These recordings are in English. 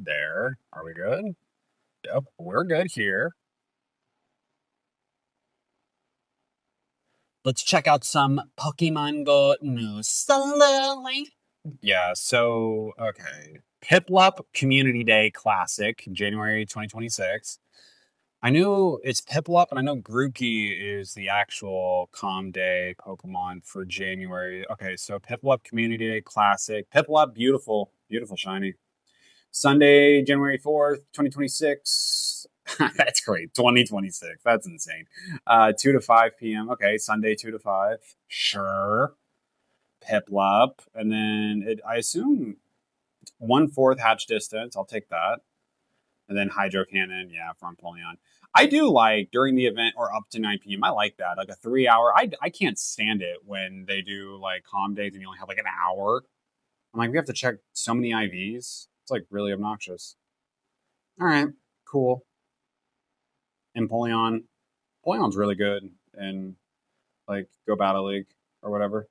good there. Are we good? Yep, we're good here. Let's check out some Pokemon Go news slowly. Yeah, okay. Piplup Community Day Classic, January 2026. I knew it's Piplup, and I know Grookey is the actual Calm Day Pokemon for January. Okay, so Piplup Community Day Classic. Piplup, beautiful, beautiful shiny. Sunday, January 4th, 2026. That's great. 2026. That's insane. 2 to 5 p.m. Okay, Sunday, 2 to 5. Sure. Piplup. And then I assume 1/4 hatch distance. I'll take that. And then Hydro Cannon, yeah, from Polion. I do like during the event or up to 9 p.m. I like that. Like a 3 hour. I can't stand it when they do like calm days and you only have like an hour. I'm like, we have to check so many IVs. It's like really obnoxious. All right, cool. And Poleon's really good in like Go Battle League or whatever.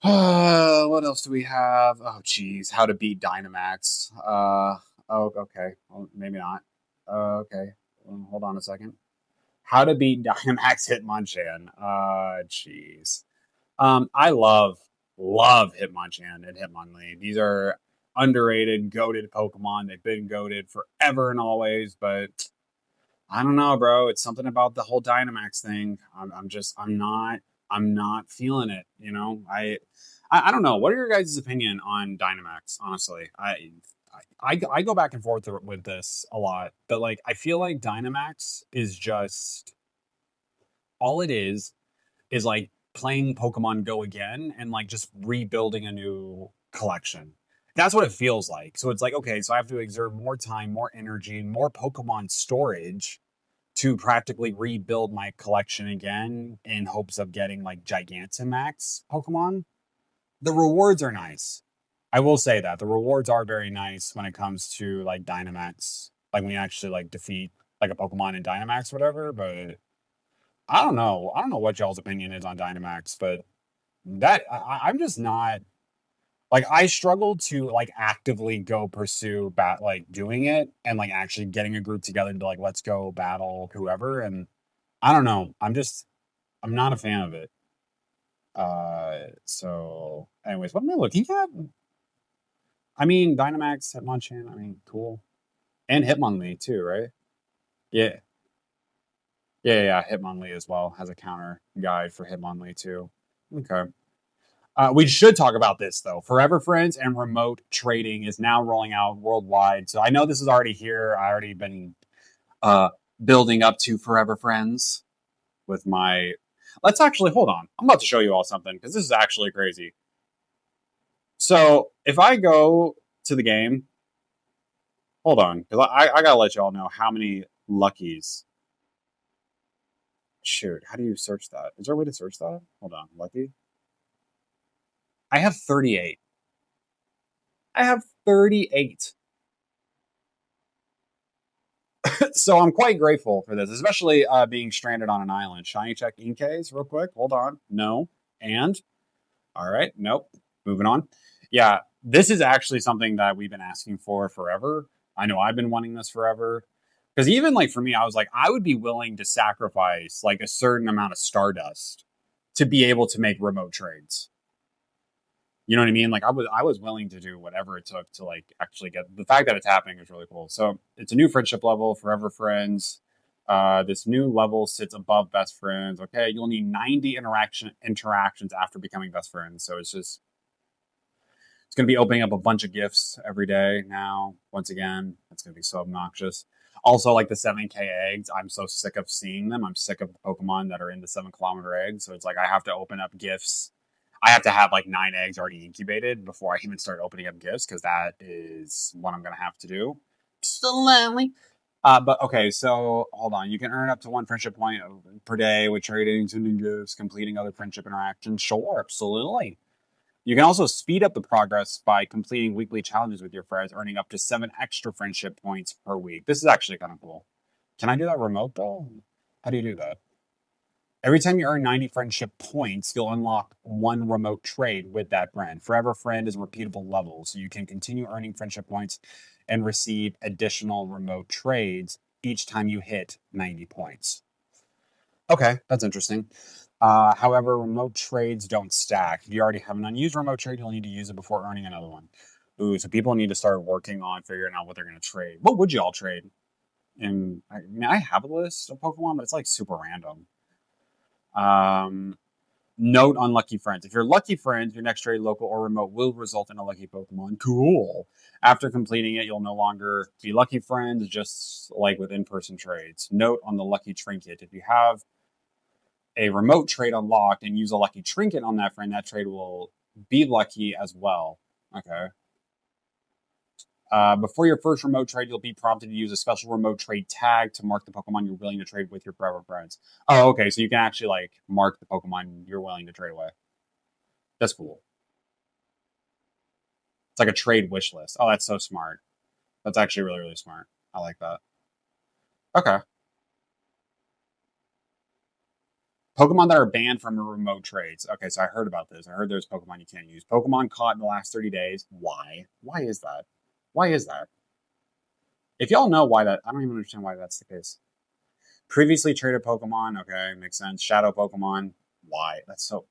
What else do we have? Oh, geez, how to beat Dynamax. Oh, okay. Well, maybe not. Okay. Hold on a second. How to beat Dynamax Hitmonchan. Jeez. I love Hitmonchan and Hitmonlee. These are underrated, goated Pokemon. They've been goated forever and always, but I don't know, bro. It's something about the whole Dynamax thing. I'm not feeling it. I don't know. What are your guys' opinion on Dynamax? Honestly, I go back and forth with this a lot, but like I feel like Dynamax is just all it is like playing Pokemon Go again and like just rebuilding a new collection. That's what it feels like. So it's like, okay, so I have to exert more time, more energy, and more Pokemon storage to practically rebuild my collection again in hopes of getting like Gigantamax Pokemon. The rewards are nice. I will say that the rewards are very nice when it comes to like Dynamax, like when you actually like defeat like a Pokemon in Dynamax, or whatever. But I don't know. I don't know what y'all's opinion is on Dynamax, but I'm just not like I struggle to like actively go pursue like doing it and like actually getting a group together to like let's go battle whoever. And I don't know. I'm not a fan of it. So anyways, what am I looking at? I mean Dynamax, Hitmonchan, I mean, cool. And Hitmonlee too, right? Yeah. Yeah, Hitmonlee as well has a counter guide for Hitmonlee too. Okay. We should talk about this though. Forever Friends and remote trading is now rolling out worldwide. So I know this is already here. I already been uh, building up to Forever Friends with my. Let's actually hold on. I'm about to show you all something because this is actually crazy. So if I go to the game, hold on, because I gotta let y'all know how many luckies. Shoot, how do you search that? Is there a way to search that? Hold on, lucky. I have 38. I have 38. So I'm quite grateful for this, especially being stranded on an island. Shiny check Inkes real quick. Hold on. No. And all right. Nope. Moving on. Yeah, this is actually something that we've been asking for forever. I know I've been wanting this forever. Because even like for me, I was like, I would be willing to sacrifice like a certain amount of Stardust to be able to make remote trades. You know what I mean? Like I was willing to do whatever it took to like actually get the fact that it's happening is really cool. So it's a new friendship level, Forever Friends. This new level sits above best friends. Okay, you'll need 90 interactions after becoming best friends. So it's gonna be opening up a bunch of gifts every day now. Once again, it's gonna be so obnoxious. Also, like the 7K eggs, I'm so sick of seeing them. I'm sick of the Pokemon that are in the 7 kilometer eggs. So it's like I have to open up gifts. I have to have like 9 eggs already incubated before I even start opening up gifts because that is what I'm gonna have to do. Slowly. But okay, so hold on. You can earn up to one friendship point per day with trading, sending gifts, completing other friendship interactions. Sure, absolutely. You can also speed up the progress by completing weekly challenges with your friends, earning up to 7 extra friendship points per week. This is actually kind of cool. Can I do that remote though? How do you do that? Every time you earn 90 friendship points, you'll unlock one remote trade with that friend. Forever Friend is a repeatable level, so you can continue earning friendship points and receive additional remote trades each time you hit 90 points. Okay, that's interesting. However, remote trades don't stack. If you already have an unused remote trade, you'll need to use it before earning another one. Ooh, so people need to start working on figuring out what they're going to trade. What would you all trade? And I mean, I have a list of Pokemon, but it's like super random. Um, Note on lucky friends. If you're lucky friends, your next trade, local or remote, will result in a lucky Pokemon. Cool. After completing it, you'll no longer be lucky friends, just like with in-person trades. Note on the lucky trinket. If you have a remote trade unlocked and use a lucky trinket on that friend, that trade will be lucky as well. Okay. Before your first remote trade, you'll be prompted to use a special remote trade tag to mark the Pokemon you're willing to trade with your forever friends. Oh, okay. So you can actually like mark the Pokemon you're willing to trade away. That's cool. It's like a trade wish list. Oh, that's so smart. That's actually really, really smart. I like that. Okay. Pokemon that are banned from remote trades. Okay, so I heard about this. I heard there's Pokemon you can't use. Pokemon caught in the last 30 days. Why? Why is that? Why is that? If y'all know why that, I don't even understand why that's the case. Previously traded Pokemon. Okay, makes sense. Shadow Pokemon. Why? That's so.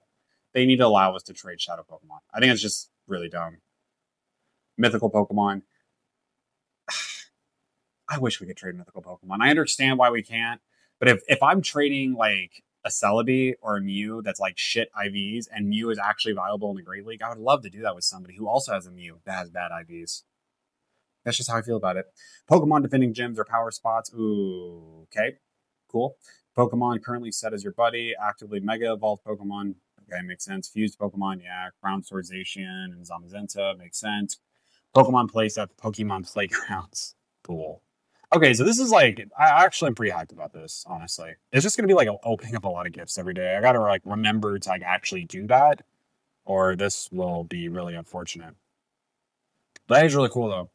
They need to allow us to trade Shadow Pokemon. I think it's just really dumb. Mythical Pokemon. I wish we could trade mythical Pokemon. I understand why we can't, but if I'm trading like a Celebi or a Mew that's like shit IVs and Mew is actually viable in the Great League, I would love to do that with somebody who also has a Mew that has bad IVs. That's just how I feel about it. Pokemon defending gyms or power spots. Ooh, okay, cool. Pokemon currently set as your buddy. Actively Mega Evolved Pokemon. Okay, makes sense. Fused Pokemon, yeah. Ground Sword Zacian and Zamazenta, makes sense. Pokemon place at Pokemon Playgrounds. Cool. Okay, so this is like I actually am pretty hyped about this, honestly. It's just gonna be like opening up a lot of gifts every day. I gotta like remember to like actually do that, or this will be really unfortunate. But that is really cool though.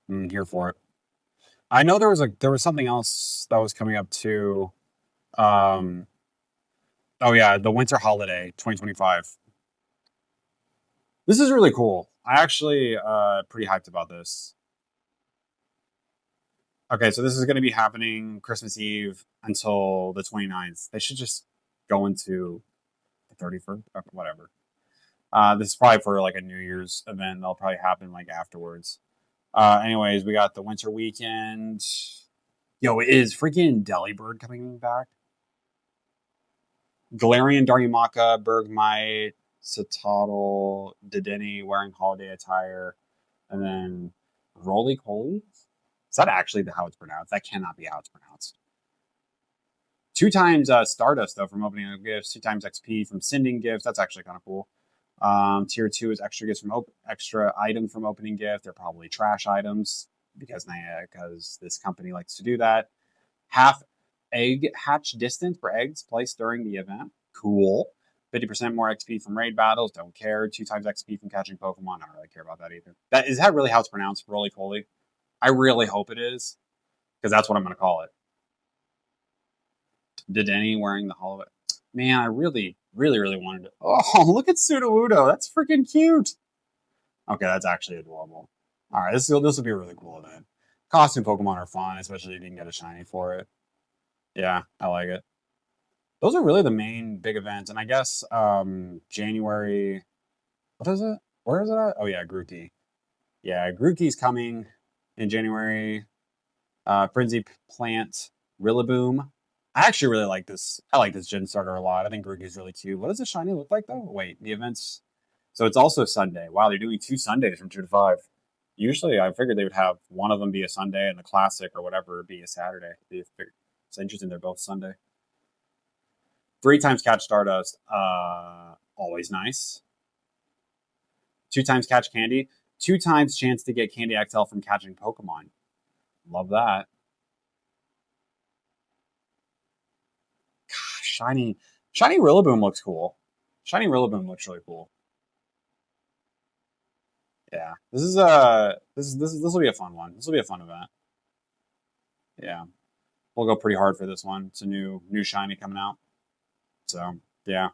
I'm here for it. I know there was something else that was coming up too. Um oh yeah, the winter holiday 2025. This is really cool. I actually pretty hyped about this. Okay, so this is going to be happening Christmas Eve until the 29th. They should just go into the 31st, whatever. This is probably for like a New Year's event. That'll probably happen like afterwards. Anyways, we got the winter weekend. Yo, is freaking Delibird coming back? Galarian, Darumaka, Bergmite, Citadel, Dedenne wearing holiday attire, and then Roly Poly. Is that actually how it's pronounced? That cannot be how it's pronounced. Two times Stardust though from opening gifts. Two times XP from sending gifts. That's actually kind of cool. Tier 2 is extra gifts from extra items from opening gift. They're probably trash items because this company likes to do that. Half egg hatch distance for eggs placed during the event. Cool. 50% more XP from raid battles. Don't care. Two times XP from catching Pokemon. I don't really care about that either. That really how it's pronounced? Roly Poly. I really hope it is because that's what I'm going to call it. Dedenne wearing the Hollow. Man, I really, really, really wanted to. Oh, look at Sudowoodo. That's freaking cute. Okay, that's actually adorable. All right, this will be a really cool event. Costume Pokemon are fun, especially if you can get a shiny for it. Yeah, I like it. Those are really the main big events, and I guess January. What is it? Where is it at? Oh yeah, Grookey. Yeah, Grookey's coming in January. Frenzy Plant, Rillaboom. I actually really like this. I like this Gen starter a lot. I think Grookey's really cute. What does the shiny look like though? Wait, the events. So it's also Sunday. Wow, they're doing two Sundays from 2 to 5. Usually, I figured they would have one of them be a Sunday and the classic or whatever be a Saturday. It's interesting they're both Sunday. 3 times catch Stardust. Always nice. 2 times catch Candy. 2 times chance to get Candy XL from catching Pokemon. Love that. Shiny, shiny Rillaboom looks cool. Shiny Rillaboom looks really cool. Yeah, this will be a fun one. This will be a fun event. Yeah, we'll go pretty hard for this one. It's a new shiny coming out. So yeah.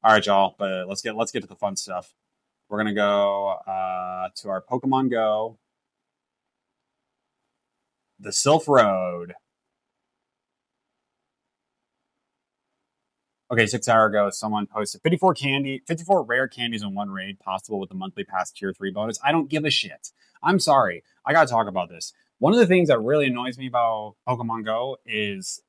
All right, y'all. But let's get to the fun stuff. We're gonna go to our Pokemon Go, the Silph Road. Okay, 6 hours ago, someone posted 54 rare candies in one raid, possible with the monthly pass tier 3 bonus. I don't give a shit. I'm sorry. I gotta talk about this. One of the things that really annoys me about Pokemon Go is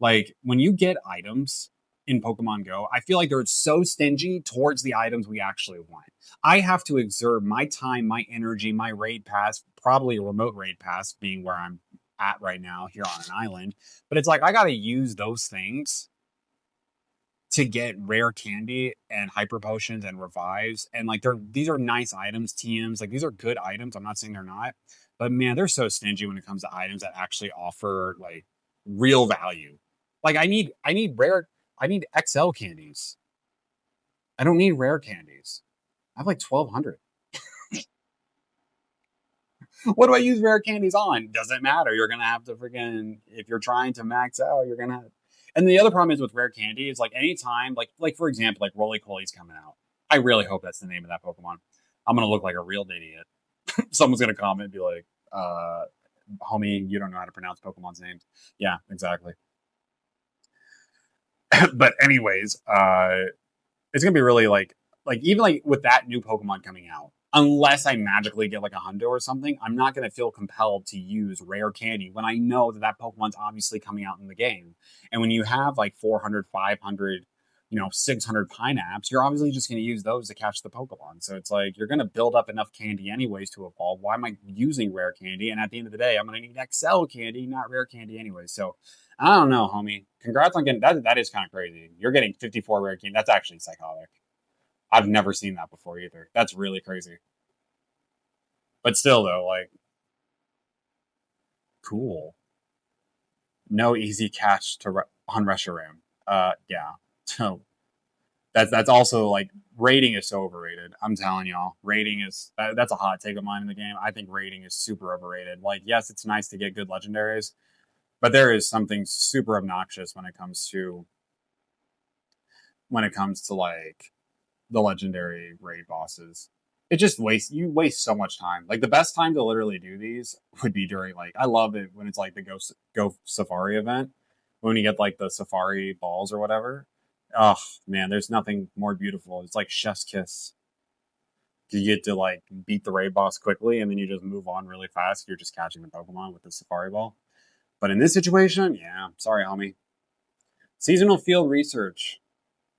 like when you get items in Pokemon Go, I feel like they're so stingy towards the items we actually want. I have to exert my time, my energy, my raid pass, probably a remote raid pass being where I'm at right now here on an island. But it's like I gotta use those things to get rare candy and hyper potions and revives. And like these are nice items, TMs. Like these are good items. I'm not saying they're not. But man, they're so stingy when it comes to items that actually offer like real value. Like I need XL candies. I don't need rare candies. I have like 1,200. What do I use rare candies on? Doesn't matter. You're gonna have to freaking if you're trying to max out, you're gonna. And the other problem is with rare candy is like anytime, like for example, like Roly Poly's coming out. I really hope that's the name of that Pokemon. I'm gonna look like a real idiot. Someone's gonna comment and be like, "Homie, you don't know how to pronounce Pokemon's names." Yeah, exactly. But anyways, it's gonna be really like even like with that new Pokemon coming out, unless I magically get like a hundo or something, I'm not gonna feel compelled to use rare candy when I know that that Pokemon's obviously coming out in the game. And when you have like 400, 500, 600 Pineapps, you're obviously just gonna use those to catch the Pokemon. So it's like you're gonna build up enough candy anyways to evolve. Why am I using rare candy? And at the end of the day, I'm gonna need XL candy, not rare candy anyway. So I don't know, homie. Congrats on getting that. That is kind of crazy. You're getting 54 rare candy. That's actually psychotic. I've never seen that before either. That's really crazy. But still, though, like, cool. No easy catch on Reshiram. Yeah. So that's also like rating is so overrated. I'm telling y'all, rating is that's a hot take of mine in the game. I think rating is super overrated. Like, yes, it's nice to get good legendaries, but there is something super obnoxious when it comes to like the legendary raid bosses. It just you waste so much time. Like the best time to literally do these would be during like I love it when it's like the Go Safari event when you get like the Safari balls or whatever. Oh man, there's nothing more beautiful. It's like chef's kiss. You get to like beat the raid boss quickly and then you just move on really fast. You're just catching the Pokemon with the Safari ball. But in this situation, yeah, sorry, homie. Seasonal field research.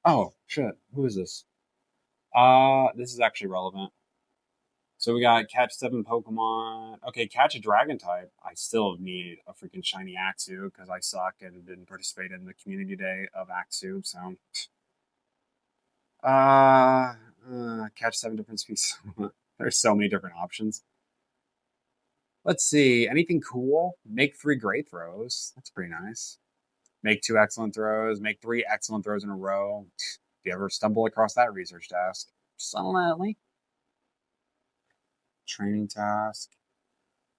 Oh shit, who is this? This is actually relevant. So we got catch 7 Pokemon. Okay, catch a dragon type. I still need a freaking shiny Axew because I suck and didn't participate in the community day of Axew. So, uh, catch 7 different species. There's so many different options. Let's see. Anything cool? Make 3 great throws. That's pretty nice. Make 2 excellent throws. Make 3 excellent throws in a row. If you ever stumble across that research task, silently. Training task.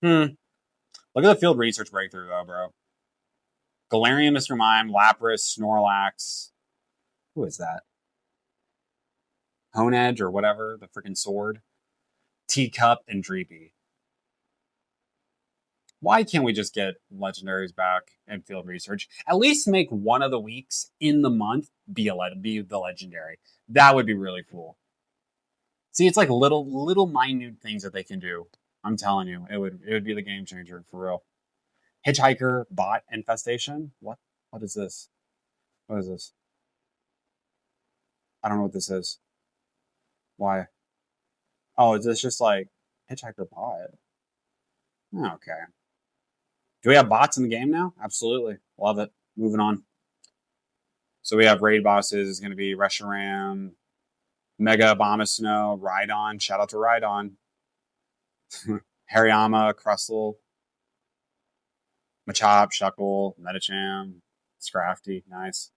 Hmm. Look at the field research breakthrough, though, bro. Galarian, Mr. Mime, Lapras, Snorlax. Who is that? Honedge or whatever, the freaking sword. Teacup and Dreepy. Why can't we just get legendaries back in field research? At least make one of the weeks in the month be the legendary. That would be really cool. See, it's like little minute things that they can do. I'm telling you, it would be the game changer for real. Hitchhiker bot infestation. What is this? What is this? I don't know what this is. Why? Oh, is this just like Hitchhiker bot? Okay. Do we have bots in the game now? Absolutely. Love it. Moving on. So we have raid bosses. It's going to be Reshiram, Mega Abomasnow, Rhydon. Shout out to Rhydon. Hariyama, Crustle, Machop, Shuckle, Metacham, Scrafty. Nice.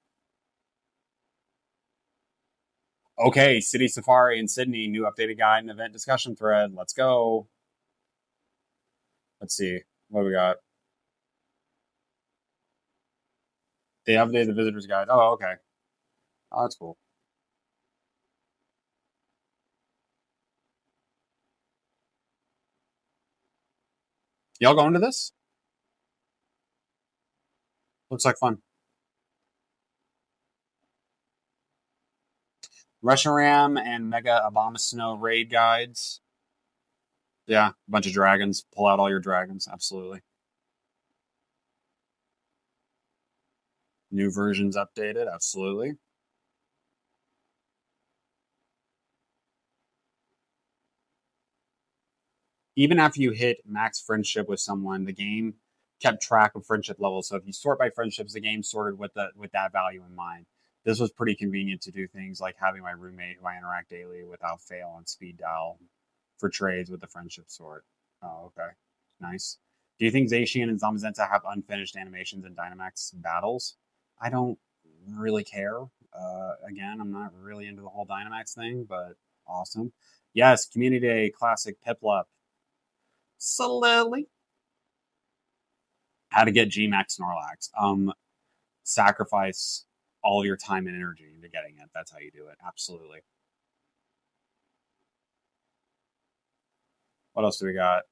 Okay, City Safari in Sydney. New updated guide and event discussion thread. Let's go. Let's see. What do we got? They updated the visitor's guide. Oh, okay. Oh, that's cool. Y'all going to this? Looks like fun. Reshiram and Mega Abomasnow raid guides. Yeah, a bunch of dragons. Pull out all your dragons. Absolutely. New versions updated. Absolutely. Even after you hit max friendship with someone, the game kept track of friendship levels. So if you sort by friendships, the game sorted with that value in mind. This was pretty convenient to do things like having my roommate who I interact daily without fail on speed dial for trades with the friendship sort. Oh, okay. Nice. Do you think Zacian and Zamazenta have unfinished animations in Dynamax battles? I don't really care. Again, I'm not really into the whole Dynamax thing, but awesome. Yes, Community Day Classic Piplup. Slowly. How to get Gmax Snorlax. Sacrifice all your time and energy into getting it. That's how you do it. Absolutely. What else do we got?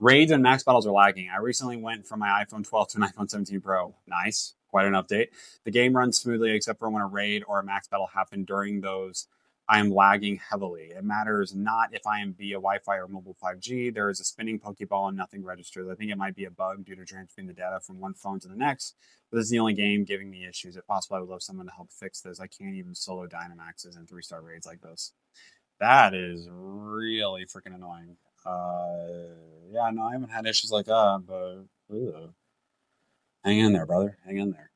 Raids and max battles are lagging. I recently went from my iPhone 12 to an iPhone 17 Pro. Nice. Quite an update. The game runs smoothly except for when a raid or a max battle happen. During those, I am lagging heavily. It matters not if I am via Wi Fi or mobile 5G. There is a spinning Pokeball and nothing registers. I think it might be a bug due to transferring the data from one phone to the next, but this is the only game giving me issues. If possible, I would love someone to help fix this. I can't even solo Dynamaxes in 3-star raids like this. That is really freaking annoying. Yeah, no, I haven't had issues like that, but ugh. Hang in there, brother. Hang in there.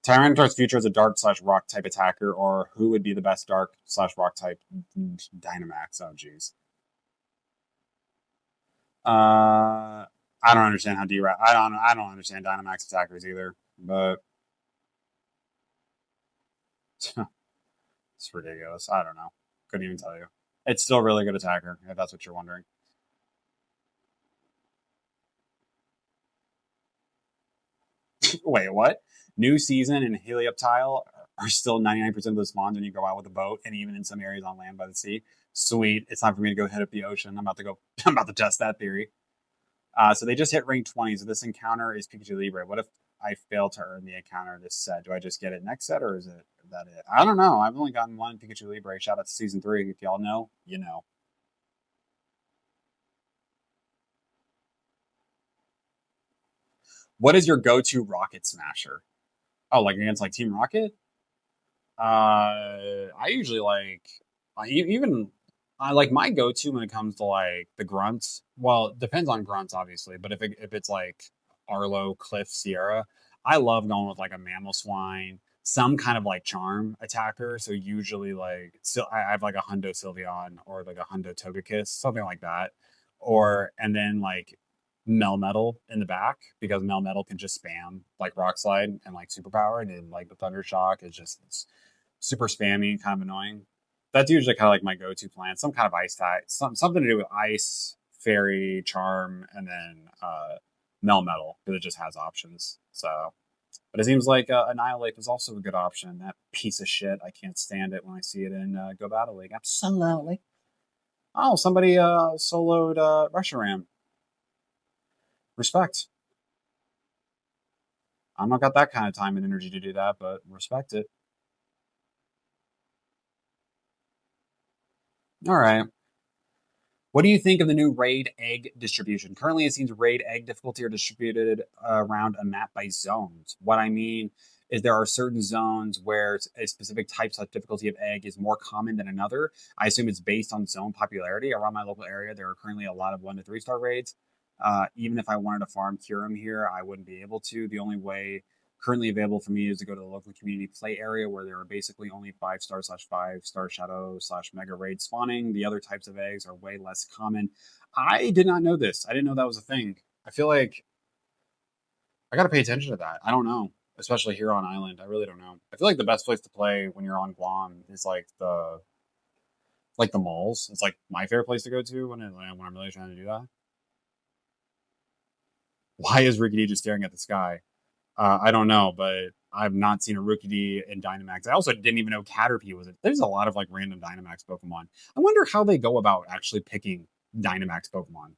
Tyranitar's future is a dark slash rock type attacker, or who would be the best dark slash rock type Dynamax? Oh, jeez. I don't understand how D-Rat. I don't understand Dynamax attackers either, but it's ridiculous. I don't know. Couldn't even tell you. It's still a really good attacker, if that's what you're wondering. Wait, what? New season and Helioptile are still 99% of the spawns when you go out with a boat, and even in some areas on land by the sea. Sweet. It's time for me to go hit up the ocean. I'm about to go. I'm about to test that theory. So they just hit rank 20. So this encounter is Pikachu Libre. What if I fail to earn the encounter this set? Do I just get it next set, or is that it? I don't know. I've only gotten one Pikachu Libre. Shout out to season 3. If y'all know, you know. What is your go-to Rocket Smasher? Oh, like against like Team Rocket? I usually like even I like my go-to when it comes to like the grunts. Well, it depends on grunts, obviously, but if it's like Arlo, Cliff, Sierra, I love going with like a Mamoswine, some kind of like charm attacker. So usually like still I have like a Hundo Sylveon or like a Hundo Togekiss, something like that. Or and then like Melmetal in the back because Melmetal can just spam like Rock Slide and like Superpower, and then like the Thunder Shock is just it's super spammy, kind of annoying. That's usually kind of like my go-to plan. Some kind of ice type, something to do with ice, fairy, charm, and then Melmetal because it just has options. So, but it seems like Annihilate is also a good option. That piece of shit, I can't stand it when I see it in Go Battle League. Absolutely. Oh, somebody soloed Reshiram. Respect. I'm not got that kind of time and energy to do that, but respect it. All right. What do you think of the new raid egg distribution? Currently, it seems raid egg difficulty are distributed around a map by zones. What I mean is there are certain zones where a specific type of difficulty of egg is more common than another. I assume it's based on zone popularity. Around my local area, there are currently a lot of 1 to 3 star raids. Even if I wanted to farm Kyurem here, I wouldn't be able to. The only way currently available for me is to go to the local community play area where there are basically only 5 star slash 5 star shadow slash mega raid spawning. The other types of eggs are way less common. I did not know this. I didn't know that was a thing. I feel like I got to pay attention to that. I don't know, especially here on island. I really don't know. I feel like the best place to play when you're on Guam is like the malls. It's like my favorite place to go to when I'm really trying to do that. Why is Rookidee just staring at the sky? I don't know, but I've not seen a Rookidee in Dynamax. I also didn't even know Caterpie was it. There's a lot of like random Dynamax Pokemon. I wonder how they go about actually picking Dynamax Pokemon.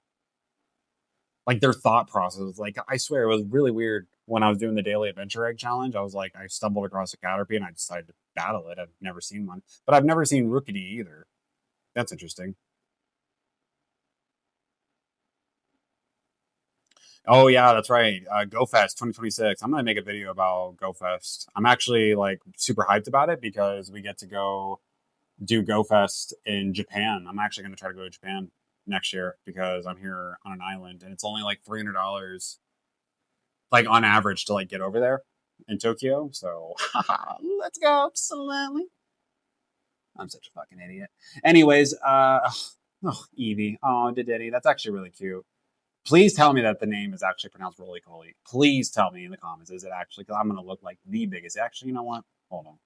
Like their thought process. Like I swear it was really weird when I was doing the daily adventure egg challenge. I was like, I stumbled across a Caterpie and I decided to battle it. I've never seen one, but I've never seen Rookidee either. That's interesting. Oh yeah, that's right. GoFest 2026. I'm gonna make a video about GoFest. I'm actually like super hyped about it because we get to go do GoFest in Japan. I'm actually gonna try to go to Japan next year because I'm here on an island and it's only like $300 like on average to like get over there in Tokyo. So let's go. Absolutely. I'm such a fucking idiot. Anyways, oh Eevee. Oh, Dedede. That's actually really cute. Please tell me that the name is actually pronounced Roly Poly. Please tell me in the comments. Is it actually? Because I'm gonna look like the biggest. Actually, you know what? Hold on.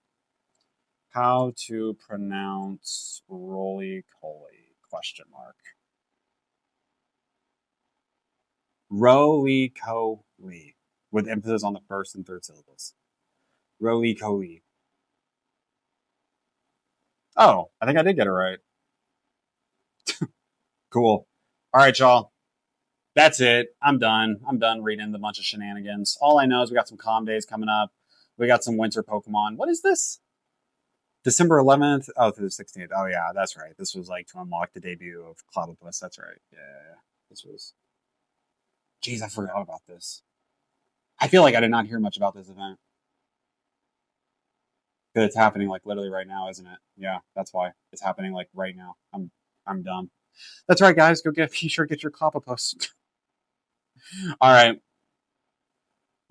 How to pronounce Roly Poly? Question mark. Roly Poly with emphasis on the first and third syllables. Roly Poly. Oh, I think I did get it right. Cool. All right, y'all. That's it. I'm done. I'm done reading the bunch of shenanigans. All I know is we got some calm days coming up. We got some winter Pokemon. What is this? December 11th. Oh, through the 16th. Oh, yeah, that's right. This was like to unlock the debut of Cloudopus. That's right. Yeah. This was. Jeez, I forgot about this. I feel like I did not hear much about this event. Because it's happening like literally right now, isn't it? Yeah, that's why. It's happening like right now. I'm dumb. That's right, guys. Go be sure to get your Cloudopus. All right.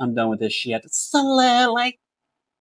I'm done with this shit. So, like,